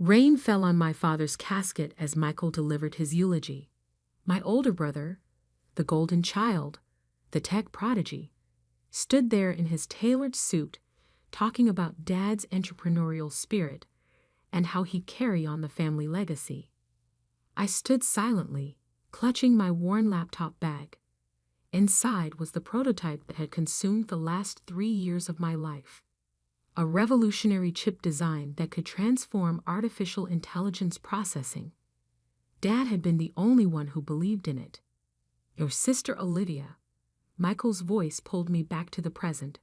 Rain fell on my father's casket as Michael delivered his eulogy. My older brother, the golden child, the tech prodigy, stood there in his tailored suit, talking about Dad's entrepreneurial spirit and how he'd carry on the family legacy. I stood silently, clutching my worn laptop bag. Inside was the prototype that had consumed the last 3 years of my life. A revolutionary chip design that could transform artificial intelligence processing. Dad had been the only one who believed in it. Your sister Olivia, Michael's voice pulled me back to the present,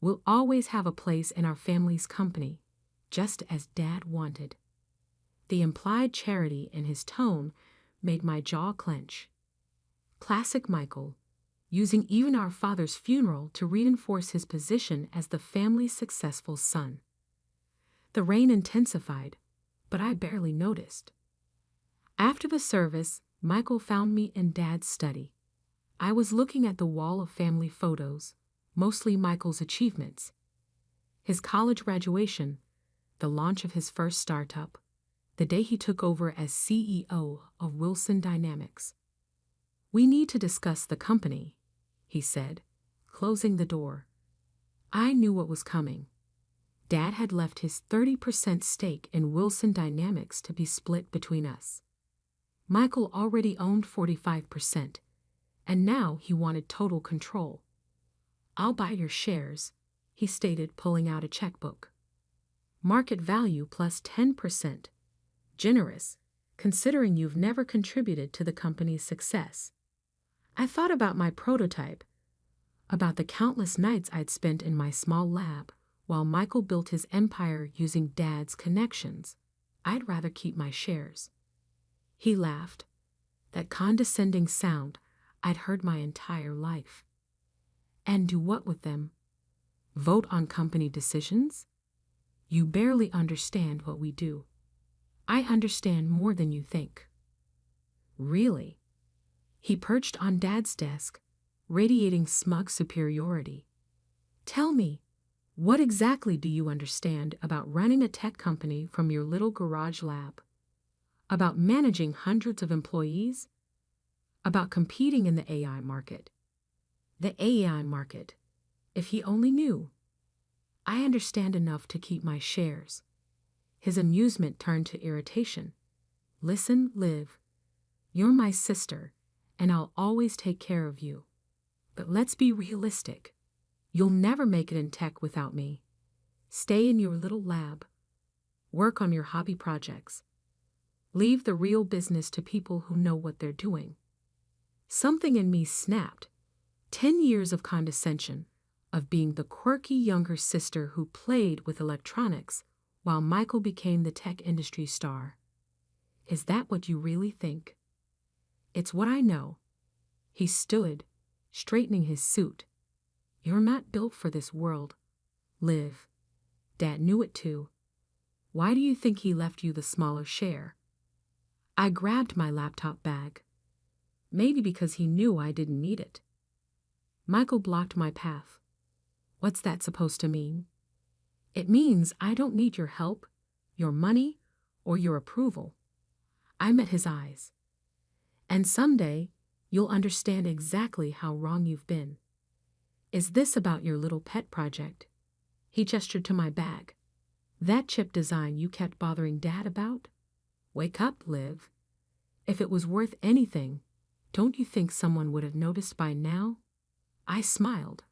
will always have a place in our family's company, just as Dad wanted. The implied charity in his tone made my jaw clench. Classic Michael, using even our father's funeral to reinforce his position as the family's successful son. The rain intensified, but I barely noticed. After the service, Michael found me in Dad's study. I was looking at the wall of family photos, mostly Michael's achievements. His college graduation, the launch of his first startup, the day he took over as CEO of Wilson Dynamics. "We need to discuss the company," he said, closing the door. I knew what was coming. Dad had left his 30% stake in Wilson Dynamics to be split between us. Michael already owned 45%, and now he wanted total control. "I'll buy your shares," he stated, pulling out a checkbook. "Market value plus 10%. Generous, considering you've never contributed to the company's success." I thought about my prototype, about the countless nights I'd spent in my small lab while Michael built his empire using Dad's connections. I'd rather keep my shares. He laughed, that condescending sound I'd heard my entire life. "And do what with them? Vote on company decisions? You barely understand what we do." "I understand more than you think." "Really?" He perched on Dad's desk, radiating smug superiority. "Tell me, what exactly do you understand about running a tech company from your little garage lab? About managing hundreds of employees? About competing in the AI market?" The AI market, if he only knew. "I understand enough to keep my shares." His amusement turned to irritation. "Listen, Liv. You're my sister, and I'll always take care of you. But let's be realistic. You'll never make it in tech without me. Stay in your little lab. Work on your hobby projects. Leave the real business to people who know what they're doing." Something in me snapped. 10 years of condescension, of being the quirky younger sister who played with electronics while Michael became the tech industry star. "Is that what you really think?" "It's what I know." He stood, straightening his suit. "You're not built for this world, Liv. Dad knew it too. Why do you think he left you the smaller share?" I grabbed my laptop bag. Maybe because he knew I didn't need it. Michael blocked my path. "What's that supposed to mean?" "It means I don't need your help, your money, or your approval." I met his eyes. "And someday, you'll understand exactly how wrong you've been. Is this about your little pet project?" He gestured to my bag. "That chip design you kept bothering Dad about? Wake up, Liv. If it was worth anything, don't you think someone would have noticed by now?" I smiled,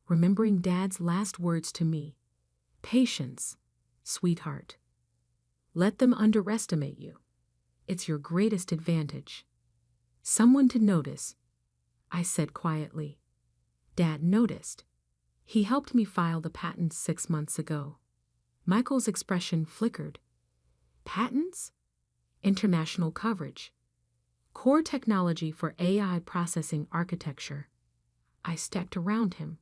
remembering Dad's last words to me. "Patience, sweetheart. Let them underestimate you. It's your greatest advantage." "Someone to notice," I said quietly. Dad noticed. He helped me file the patents 6 months ago. Michael's expression flickered. "Patents?" "International coverage. Core technology for AI processing architecture." I stepped around him.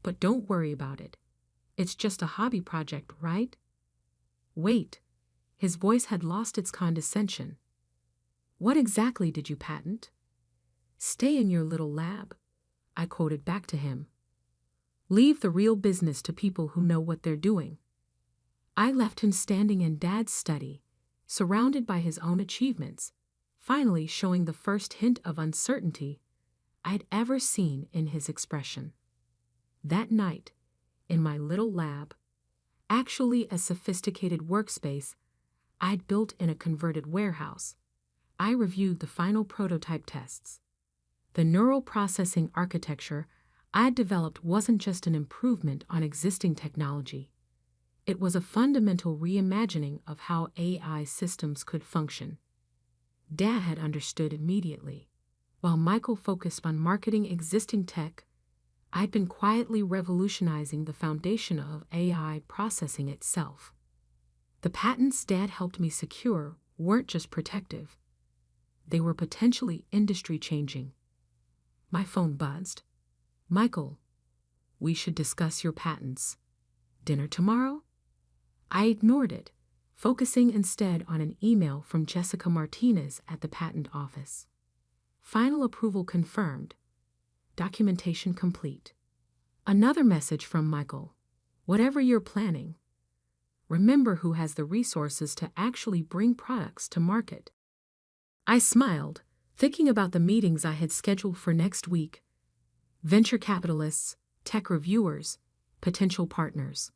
"But don't worry about it. It's just a hobby project, right?" "Wait." His voice had lost its condescension. "What exactly did you patent?" "Stay in your little lab," I quoted back to him. "Leave the real business to people who know what they're doing." I left him standing in Dad's study, surrounded by his own achievements, finally showing the first hint of uncertainty I'd ever seen in his expression. That night, in my little lab, actually a sophisticated workspace I'd built in a converted warehouse, I reviewed the final prototype tests. The neural processing architecture I'd developed wasn't just an improvement on existing technology. It was a fundamental reimagining of how AI systems could function. Dad had understood immediately. While Michael focused on marketing existing tech, I'd been quietly revolutionizing the foundation of AI processing itself. The patents Dad helped me secure weren't just protective. They were potentially industry-changing. My phone buzzed. "Michael, we should discuss your patents. Dinner tomorrow?" I ignored it, focusing instead on an email from Jessica Martinez at the patent office. Final approval confirmed. Documentation complete. Another message from Michael. "Whatever you're planning, remember who has the resources to actually bring products to market." I smiled, thinking about the meetings I had scheduled for next week. Venture capitalists, tech reviewers, potential partners.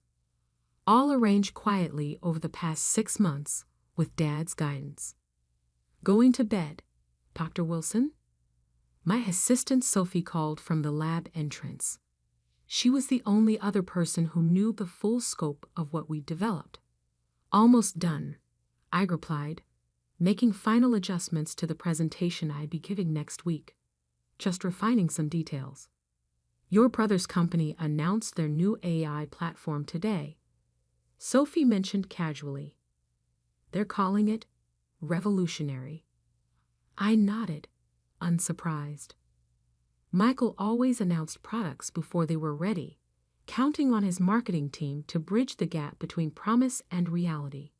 All arranged quietly over the past 6 months with Dad's guidance. Going to bed, Dr. Wilson? My assistant Sophie called from the lab entrance. She was the only other person who knew the full scope of what we'd developed. "Almost done," I replied, making final adjustments to the presentation I'd be giving next week. Just refining some details. "Your brother's company announced their new AI platform today," Sophie mentioned casually. "They're calling it revolutionary." I nodded, unsurprised. Michael always announced products before they were ready, counting on his marketing team to bridge the gap between promise and reality.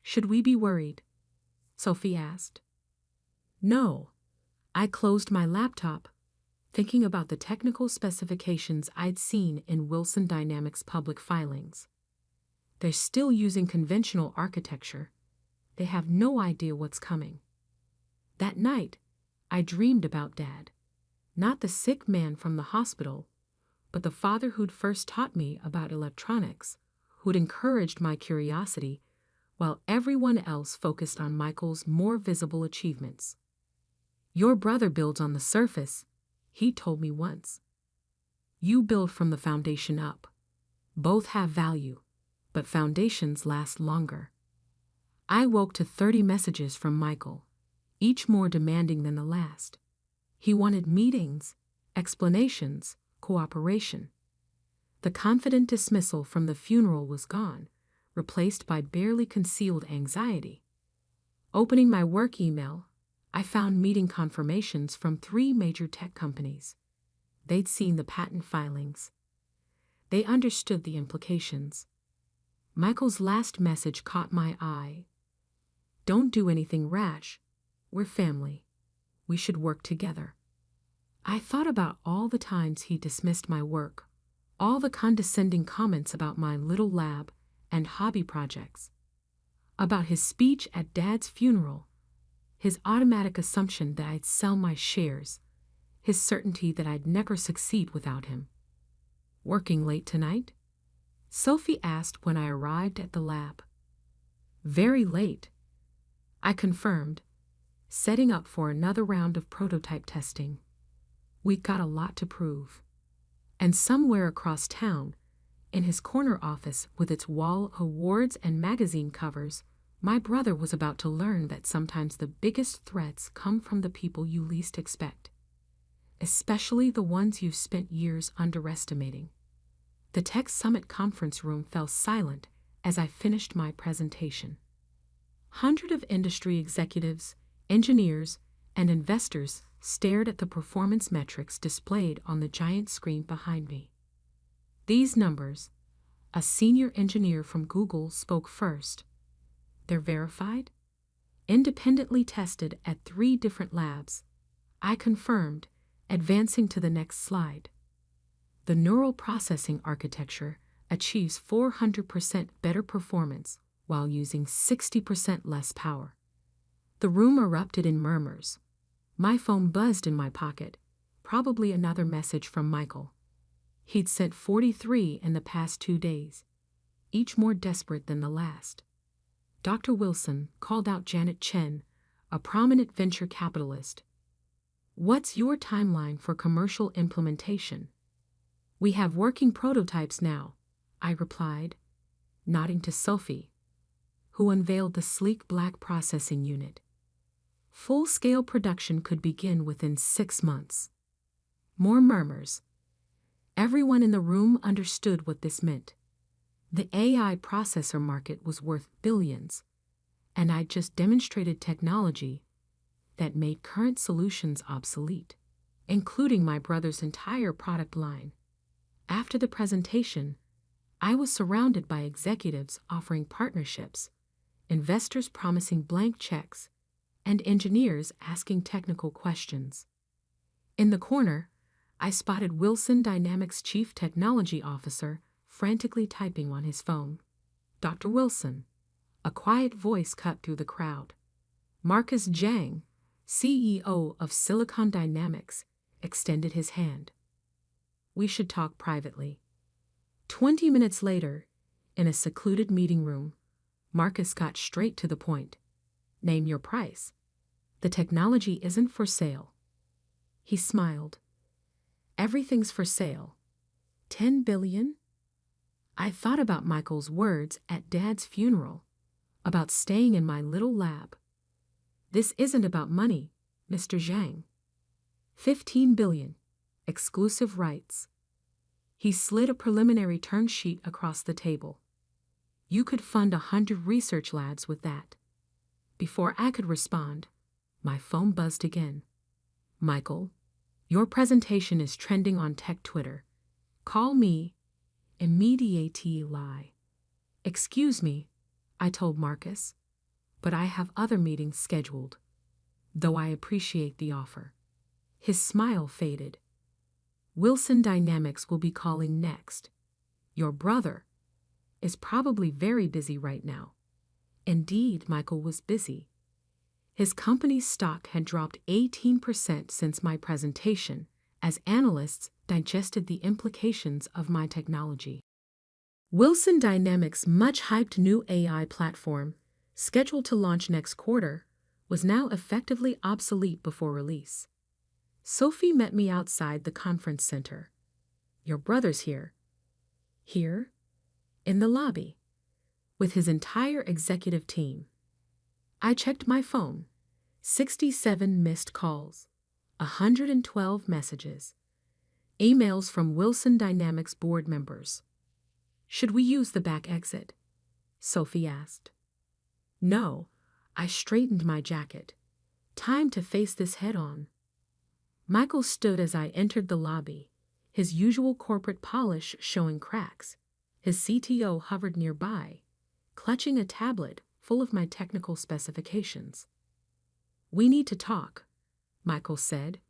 "Should we be worried?" Sophie asked. "No." I closed my laptop, thinking about the technical specifications I'd seen in Wilson Dynamics' public filings. They're still using conventional architecture. They have no idea what's coming. That night, I dreamed about Dad. Not the sick man from the hospital, but the father who'd first taught me about electronics, who'd encouraged my curiosity, while everyone else focused on Michael's more visible achievements. "Your brother builds on the surface," he told me once. "You build from the foundation up. Both have value, but foundations last longer." I woke to 30 messages from Michael, each more demanding than the last. He wanted meetings, explanations, cooperation. The confident dismissal from the funeral was gone, replaced by barely concealed anxiety. Opening my work email, I found meeting confirmations from 3 major tech companies. They'd seen the patent filings. They understood the implications. Michael's last message caught my eye. "Don't do anything rash. We're family. We should work together." I thought about all the times he dismissed my work, all the condescending comments about my little lab and hobby projects, about his speech at Dad's funeral, his automatic assumption that I'd sell my shares, his certainty that I'd never succeed without him. "Working late tonight?" Sophie asked when I arrived at the lab. "Very late," I confirmed, setting up for another round of prototype testing. We'd got a lot to prove. And somewhere across town, in his corner office with its wall of awards and magazine covers, my brother was about to learn that sometimes the biggest threats come from the people you least expect, especially the ones you've spent years underestimating. The Tech Summit conference room fell silent as I finished my presentation. Hundreds of industry executives, engineers, and investors stared at the performance metrics displayed on the giant screen behind me. These numbers, a senior engineer from Google spoke first. "They're verified, independently tested at 3 different labs," I confirmed, advancing to the next slide. "The neural processing architecture achieves 400% better performance while using 60% less power. The room erupted in murmurs. My phone buzzed in my pocket, probably another message from Michael. He'd sent 43 in the past 2 days, each more desperate than the last. Dr. Wilson called out Janet Chen, a prominent venture capitalist. "What's your timeline for commercial implementation?" "We have working prototypes now," I replied, nodding to Sophie, who unveiled the sleek black processing unit. Full-scale production could begin within 6 months. More murmurs. Everyone in the room understood what this meant. The AI processor market was worth billions, and I'd just demonstrated technology that made current solutions obsolete, including my brother's entire product line. After the presentation, I was surrounded by executives offering partnerships, investors promising blank checks, and engineers asking technical questions. In the corner, I spotted Wilson Dynamics' Chief Technology Officer frantically typing on his phone. "Dr. Wilson," a quiet voice cut through the crowd. Marcus Zhang, CEO of Silicon Dynamics, extended his hand. "We should talk privately." 20 minutes later, in a secluded meeting room, Marcus got straight to the point. "Name your price. The technology isn't for sale." He smiled. "Everything's for sale. 10 billion? I thought about Michael's words at Dad's funeral, about staying in my little lab. "This isn't about money, Mr. Zhang. 15 billion. Exclusive rights." He slid a preliminary term sheet across the table. "You could fund 100 research labs with that." Before I could respond, my phone buzzed again. "Michael, your presentation is trending on tech Twitter. Call me immediately." "Excuse me," I told Marcus, "but I have other meetings scheduled, though I appreciate the offer." His smile faded. "Wilson Dynamics will be calling next. Your brother is probably very busy right now." Indeed, Michael was busy. His company's stock had dropped 18% since my presentation, as analysts digested the implications of my technology. Wilson Dynamics' much-hyped new AI platform, scheduled to launch next quarter, was now effectively obsolete before release. Sophie met me outside the conference center. "Your brother's here." "Here?" "In the lobby, with his entire executive team." I checked my phone. 67 missed calls, 112 messages, emails from Wilson Dynamics board members. "Should we use the back exit?" Sophie asked. "No." I straightened my jacket. Time to face this head-on. Michael stood as I entered the lobby, his usual corporate polish showing cracks. His CTO hovered nearby, clutching a tablet full of my technical specifications. "We need to talk," Michael said,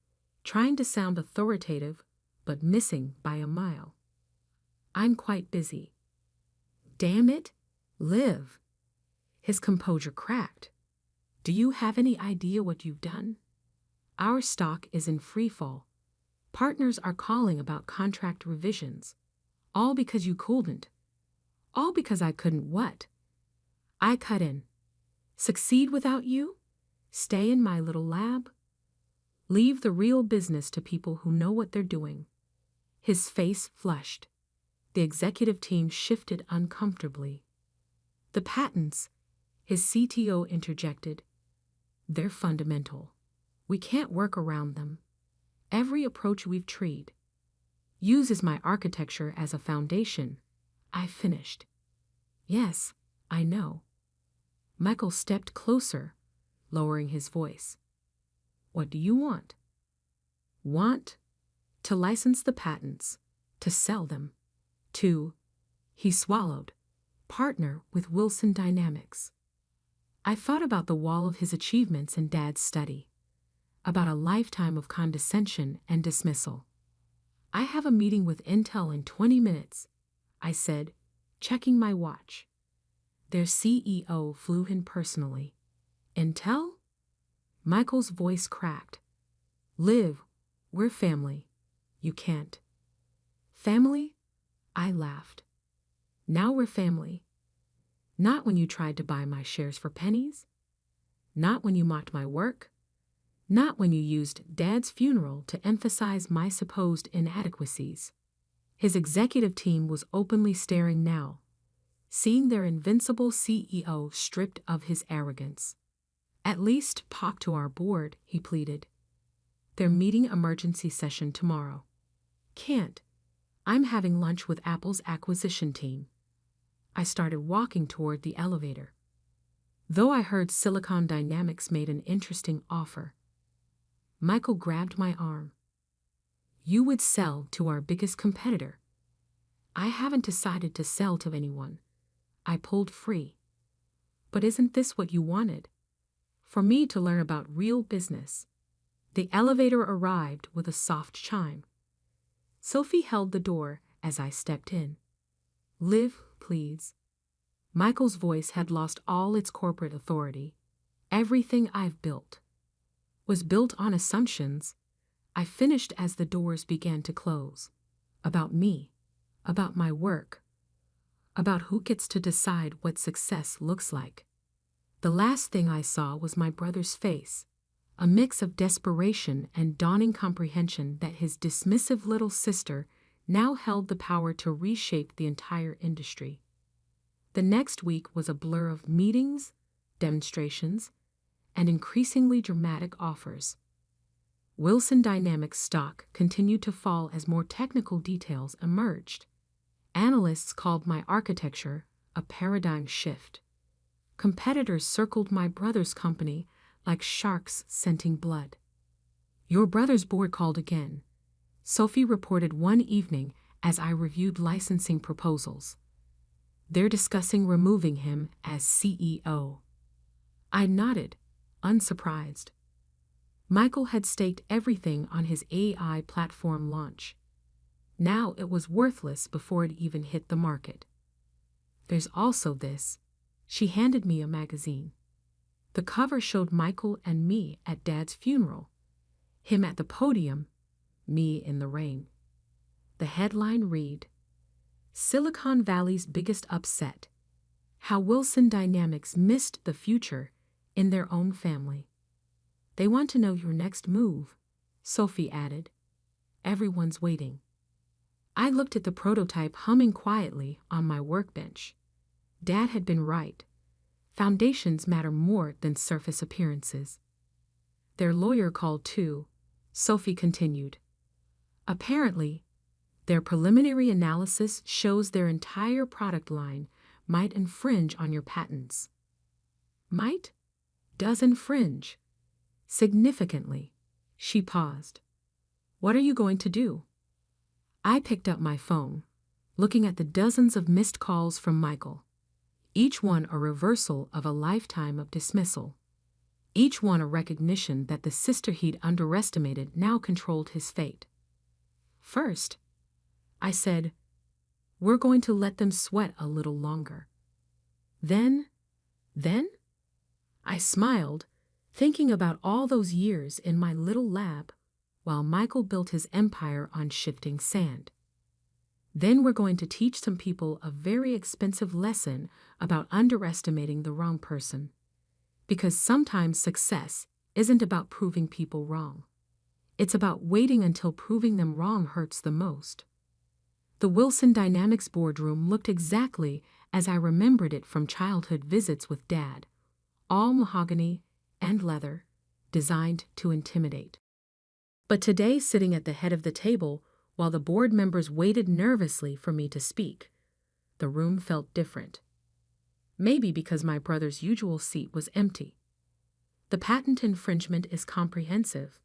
trying to sound authoritative, but missing by a mile. "I'm quite busy." "Damn it, live." His composure cracked. "Do you have any idea what you've done? Our stock is in free fall. Partners are calling about contract revisions. All because you couldn't. All because I couldn't what?" I cut in. "Succeed without you? Stay in my little lab? Leave the real business to people who know what they're doing." His face flushed. The executive team shifted uncomfortably. "The patents," his CTO interjected. "They're fundamental. We can't work around them. Every approach we've tried uses my architecture as a foundation." I finished. "Yes, I know." Michael stepped closer, lowering his voice. "What do you want?" "Want to license the patents, to sell them, to," he swallowed, "partner with Wilson Dynamics." I thought about the wall of his achievements in Dad's study, about a lifetime of condescension and dismissal. "I have a meeting with Intel in 20 minutes. I said, checking my watch. Their CEO flew in personally. Intel? Michael's voice cracked. Liv, we're family. You can't. Family? I laughed. Now we're family. Not when you tried to buy my shares for pennies. Not when you mocked my work. Not when you used Dad's funeral to emphasize my supposed inadequacies. His executive team was openly staring now, seeing their invincible CEO stripped of his arrogance. At least talk to our board, he pleaded. They're meeting emergency session tomorrow. Can't. I'm having lunch with Apple's acquisition team. I started walking toward the elevator. Though I heard Silicon Dynamics made an interesting offer. Michael grabbed my arm. You would sell to our biggest competitor. I haven't decided to sell to anyone. I pulled free. But isn't this what you wanted? For me to learn about real business. The elevator arrived with a soft chime. Sophie held the door as I stepped in. Liv, please. Michael's voice had lost all its corporate authority. Everything I've built was built on assumptions. I finished as the doors began to close. About me, about my work, about who gets to decide what success looks like. The last thing I saw was my brother's face, a mix of desperation and dawning comprehension that his dismissive little sister now held the power to reshape the entire industry. The next week was a blur of meetings, demonstrations, and increasingly dramatic offers. Wilson Dynamics stock continued to fall as more technical details emerged. Analysts called my architecture a paradigm shift. Competitors circled my brother's company like sharks scenting blood. Your brother's board called again, Sophie reported one evening as I reviewed licensing proposals. They're discussing removing him as CEO. I nodded, unsurprised. Michael had staked everything on his AI platform launch. Now it was worthless before it even hit the market. There's also this. She handed me a magazine. The cover showed Michael and me at Dad's funeral. Him at the podium, me in the rain. The headline read, Silicon Valley's biggest upset. How Wilson Dynamics missed the future in their own family. They want to know your next move, Sophie added. Everyone's waiting. I looked at the prototype humming quietly on my workbench. Dad had been right. Foundations matter more than surface appearances. Their lawyer called too, Sophie continued. Apparently, their preliminary analysis shows their entire product line might infringe on your patents. Might? Does infringe. Significantly. She paused. What are you going to do? I picked up my phone, looking at the dozens of missed calls from Michael. Each one a reversal of a lifetime of dismissal. Each one a recognition that the sister he'd underestimated now controlled his fate. First, I said, we're going to let them sweat a little longer. Then? I smiled, thinking about all those years in my little lab while Michael built his empire on shifting sand. Then we're going to teach some people a very expensive lesson about underestimating the wrong person. Because sometimes success isn't about proving people wrong. It's about waiting until proving them wrong hurts the most. The Wilson Dynamics boardroom looked exactly as I remembered it from childhood visits with Dad, all mahogany and leather, designed to intimidate. But today, sitting at the head of the table, while the board members waited nervously for me to speak, the room felt different. Maybe because my brother's usual seat was empty. The patent infringement is comprehensive.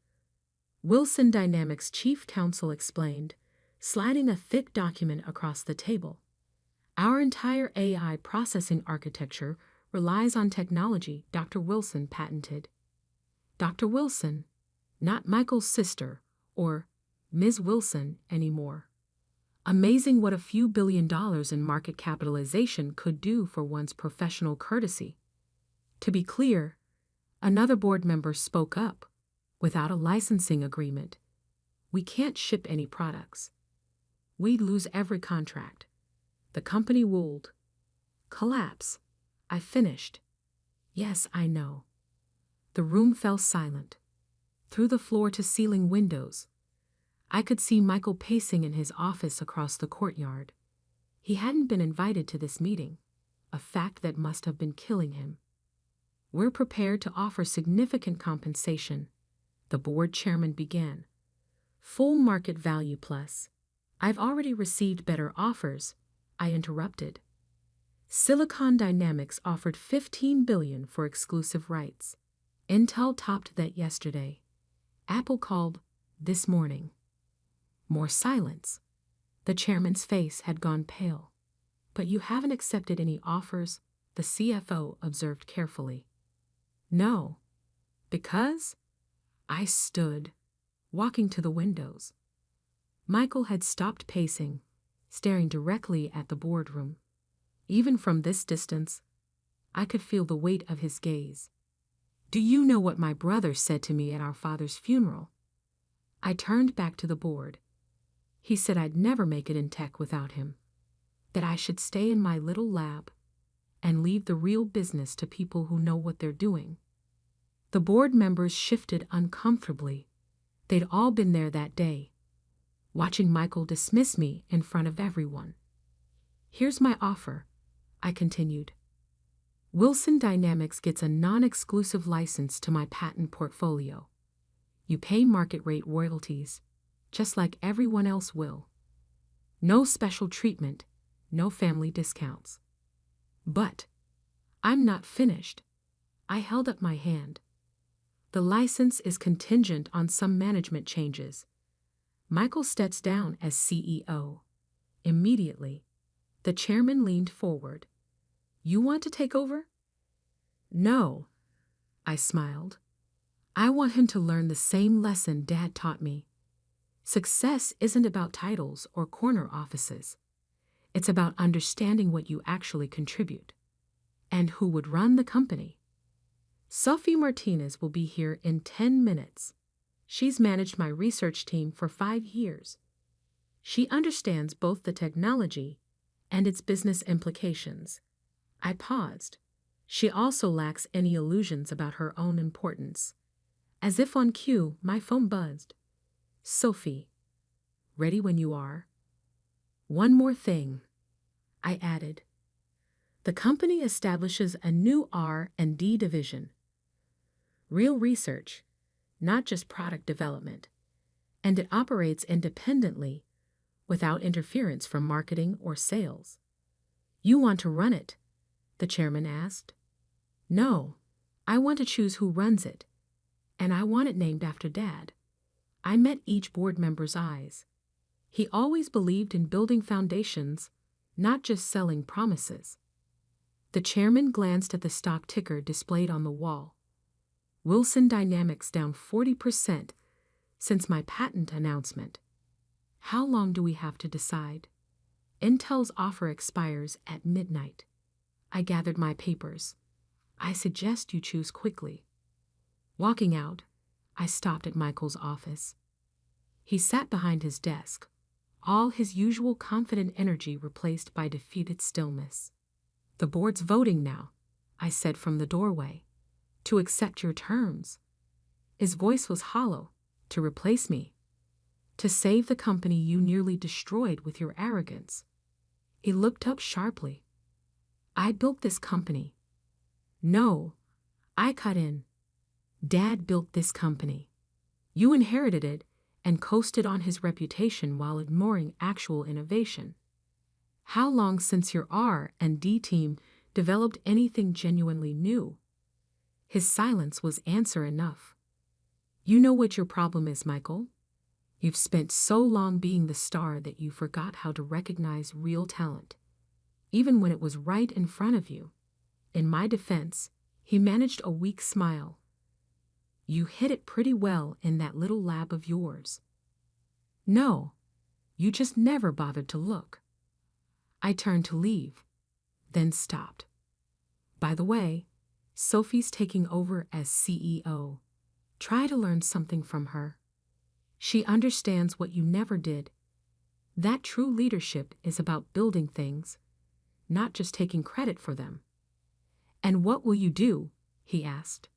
Wilson Dynamics chief counsel explained, sliding a thick document across the table. Our entire AI processing architecture relies on technology Dr. Wilson patented. Dr. Wilson, not Michael's sister or Ms. Wilson anymore. Amazing what a few $1 billion in market capitalization could do for one's professional courtesy. To be clear, another board member spoke up. Without a licensing agreement, we can't ship any products. We'd lose every contract. The company would collapse. I finished. Yes, I know. The room fell silent. Through the floor-to-ceiling windows, I could see Michael pacing in his office across the courtyard. He hadn't been invited to this meeting, a fact that must have been killing him. We're prepared to offer significant compensation, the board chairman began. Full market value plus. I've already received better offers, I interrupted. Silicon Dynamics offered $15 billion for exclusive rights. Intel topped that yesterday. Apple called this morning. More silence. The chairman's face had gone pale. But you haven't accepted any offers, the CFO observed carefully. No. Because? I stood, walking to the windows. Michael had stopped pacing, staring directly at the boardroom. Even from this distance, I could feel the weight of his gaze. Do you know what my brother said to me at our father's funeral? I turned back to the board. He said I'd never make it in tech without him, that I should stay in my little lab and leave the real business to people who know what they're doing. The board members shifted uncomfortably. They'd all been there that day, watching Michael dismiss me in front of everyone. Here's my offer, I continued. Wilson Dynamics gets a non-exclusive license to my patent portfolio. You pay market rate royalties, just like everyone else will. No special treatment, no family discounts. But I'm not finished. I held up my hand. The license is contingent on some management changes. Michael steps down as CEO. Immediately, the chairman leaned forward. You want to take over? No, I smiled. I want him to learn the same lesson Dad taught me. Success isn't about titles or corner offices. It's about understanding what you actually contribute and who would run the company. Sophie Martinez will be here in 10 minutes. She's managed my research team for 5 years. She understands both the technology and its business implications. I paused. She also lacks any illusions about her own importance. As if on cue, my phone buzzed. Sophie, ready when you are. One more thing, I added. The company establishes a new R&D division. Real research, not just product development. And it operates independently, without interference from marketing or sales. You want to run it? The chairman asked. No, I want to choose who runs it, and I want it named after Dad. I met each board member's eyes. He always believed in building foundations, not just selling promises. The chairman glanced at the stock ticker displayed on the wall. Wilson Dynamics down 40% since my patent announcement. How long do we have to decide? Intel's offer expires at midnight. I gathered my papers. I suggest you choose quickly. Walking out, I stopped at Michael's office. He sat behind his desk, all his usual confident energy replaced by defeated stillness. The board's voting now, I said from the doorway, to accept your terms. His voice was hollow, to replace me, to save the company you nearly destroyed with your arrogance. He looked up sharply. I built this company. No, I cut in. Dad built this company. You inherited it and coasted on his reputation while ignoring actual innovation. How long since your R&D team developed anything genuinely new? His silence was answer enough. You know what your problem is, Michael. You've spent so long being the star that you forgot how to recognize real talent, even when it was right in front of you. In my defense, he managed a weak smile. You hid it pretty well in that little lab of yours. No, You just never bothered to look. I turned to leave, then stopped. By the way, Sophie's taking over as CEO. Try to learn something from her. She understands what you never did. That true leadership is about building things, not just taking credit for them. And what will you do? He asked.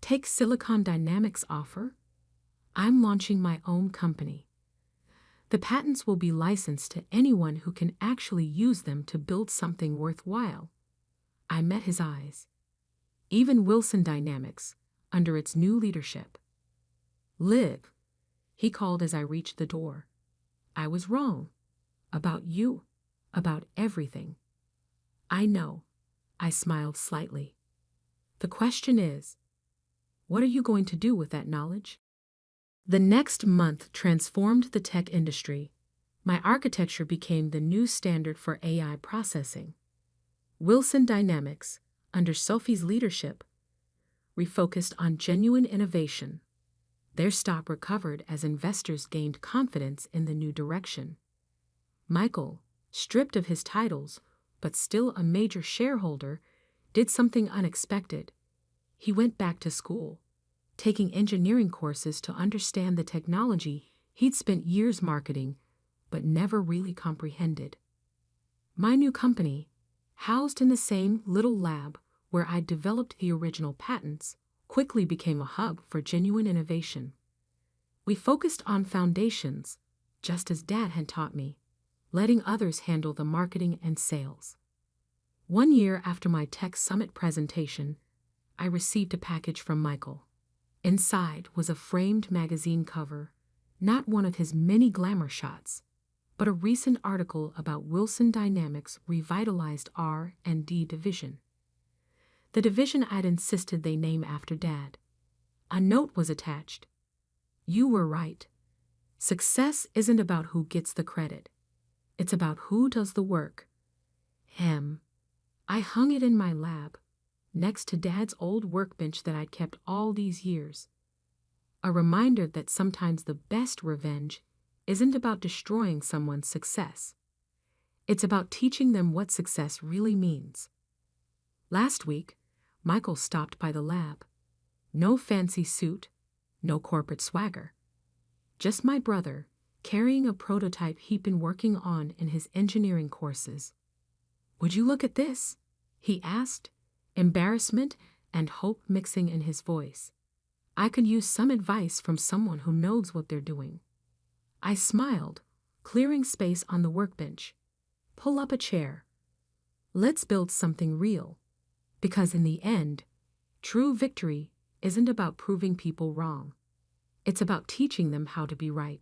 Take Silicon Dynamics' offer? I'm launching my own company. The patents will be licensed to anyone who can actually use them to build something worthwhile. I met his eyes. Even Wilson Dynamics, under its new leadership. Liv, he called as I reached the door. I was wrong. About you. About everything. I know. I smiled slightly. The question is, what are you going to do with that knowledge? The next month transformed the tech industry. My architecture became the new standard for AI processing. Wilson Dynamics, under Sophie's leadership, refocused on genuine innovation. Their stock recovered as investors gained confidence in the new direction. Michael, stripped of his titles, but still a major shareholder, did something unexpected. He went back to school, taking engineering courses to understand the technology he'd spent years marketing, but never really comprehended. My new company, housed in the same little lab where I'd developed the original patents, quickly became a hub for genuine innovation. We focused on foundations, just as Dad had taught me, letting others handle the marketing and sales. 1 year after my Tech Summit presentation, I received a package from Michael. Inside was a framed magazine cover, not one of his many glamour shots, but a recent article about Wilson Dynamics' revitalized R&D division. The division I'd insisted they name after Dad. A note was attached. You were right. Success isn't about who gets the credit. It's about who does the work. I hung it in my lab, next to Dad's old workbench that I'd kept all these years. A reminder that sometimes the best revenge isn't about destroying someone's success. It's about teaching them what success really means. Last week, Michael stopped by the lab. No fancy suit, no corporate swagger. Just my brother, carrying a prototype he'd been working on in his engineering courses. Would you look at this? He asked, embarrassment and hope mixing in his voice. I could use some advice from someone who knows what they're doing. I smiled, clearing space on the workbench. Pull up a chair. Let's build something real. Because in the end, true victory isn't about proving people wrong. It's about teaching them how to be right.